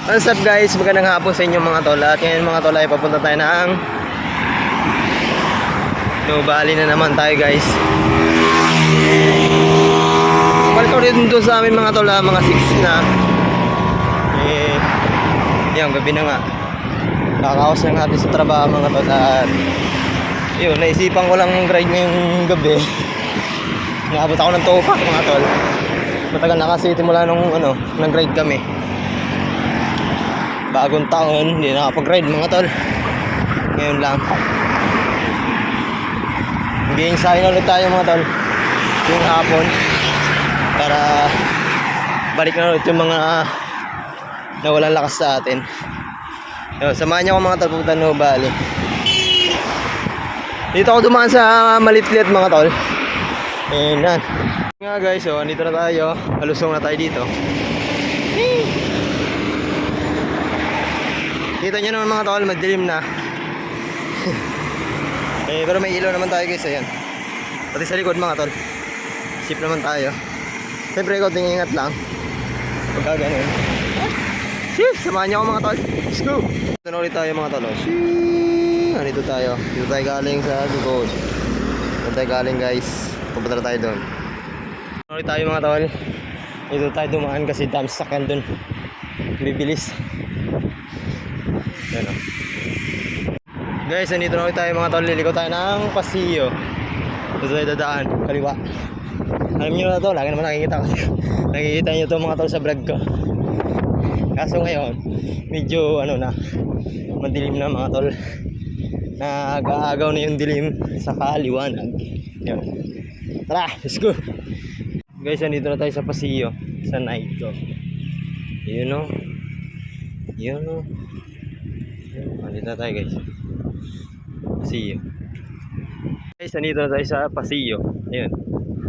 What's up guys, magandang hapon sa inyo mga tol. At ngayon mga tol ay papunta tayo ng Nubali na naman tayo guys. Balik ko rin doon sa amin mga tol, mga 6 na. Yan, gabi na nga. Kakaos na natin sa trabaho mga tol. At yun, naisipan ko lang ride ngayong gabi. Nakabot ako ng Topak mga tol. Matagal na kasi mula nung nag-ride kami. Bagong taon, hindi nakapag-ride mga tol. Ngayon lang. Mag-i-ensayo na ulit tayo mga tol yung hapon para balik na ulit yung mga nawalang lakas sa atin. Samahan niyo ako mga tol, pupunta Nubali. Dito ako dumaan sa Malitlit mga tol. Ayun na nga guys, andito na tayo. Halusong na tayo dito. Kita nyo naman mga tol, madilim na. Pero may ilaw naman tayo guys, ayan. Pati sa likod mga tol, safe naman tayo. Siyempre ikaw, ingat lang pagka ganun. Samahan nyo ako mga tol, let's go. Ito na ulit tayo mga tol. Dito tayo galing sa likod. Dito tayo galing guys, pupunta na tayo doon. Ito ulit tayo mga tol. Dito tayo dumaan kasi dami sakyan doon, bibilis. Ayan, guys, nandito na ulit tayo mga tol. Liliko tayo ng Paseo. Dito tayo dadaan, kaliwa. Alam nyo na to, lagi naman nakikita ko. Nakikita nyo to mga tol sa vlog ko. Kaso ngayon medyo madilim na mga tol. Nag-aagaw na yung dilim sa kaliwanag. Yan. Tara, let's go. Guys, nandito na tayo sa Paseo, sa night ko. Yun o. Yun o. Nandito na tayo guys. Paseo. Guys, nandito na tayo sa Paseo. Ayun.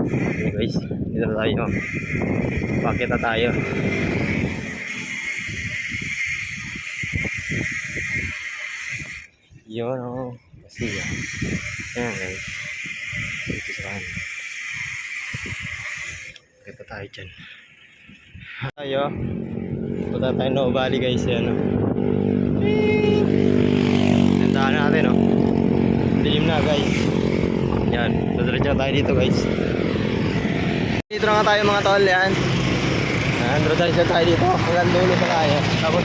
Okay, guys, nandito na tayo. Bakit na tayo? Yun o. Paseo. Ayan guys. Dito sa kanan. Okay pa tayo dyan. Tayo. Punta tayo Nubali guys. Ayan o. Nandahan natin dilim na guys. Yan, dadiretso tayo dito guys. Dito na nga tayo mga tol. Yan, dadiretso tayo dito hanggang dulo sa tayo. Tapos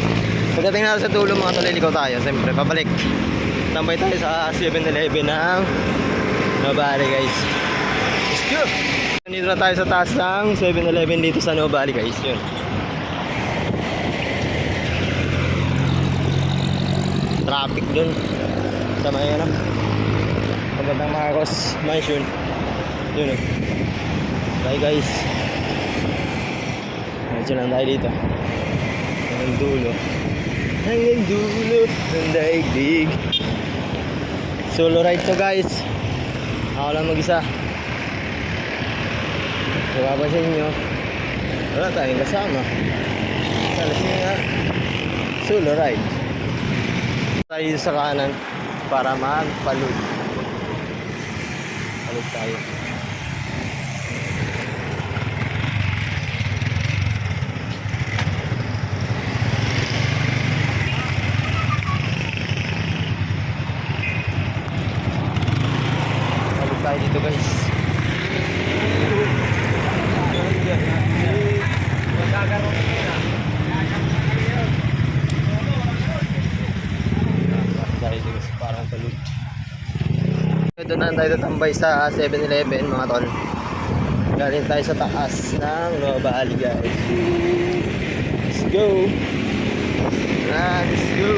pagdating natin sa dulo mga tol, iligaw tayo. Siyempre pabalik, tambay tayo sa 7-Eleven ng Nubali guys. Let's go. Dito na tayo sa taas ng 7-Eleven dito sa Nubali guys. Yun, traffic dun sa may magandang Marcos Mansion. Yun bye guys, medyo lang tayo dito hanggang dulo ng daigdig. Solo ride to guys, ako lang mag-isa. Napapansin nyo, wala tayong kasama. Salas nyo nga, solo ride tayo sa kanan para magpalud. Palud tayo. Palud tayo dito guys. Parang talud. Doon na tayo tatambay sa 7-Eleven mga tol. Galing tayo sa taas ng Nubali guys. Let's go. Let's go.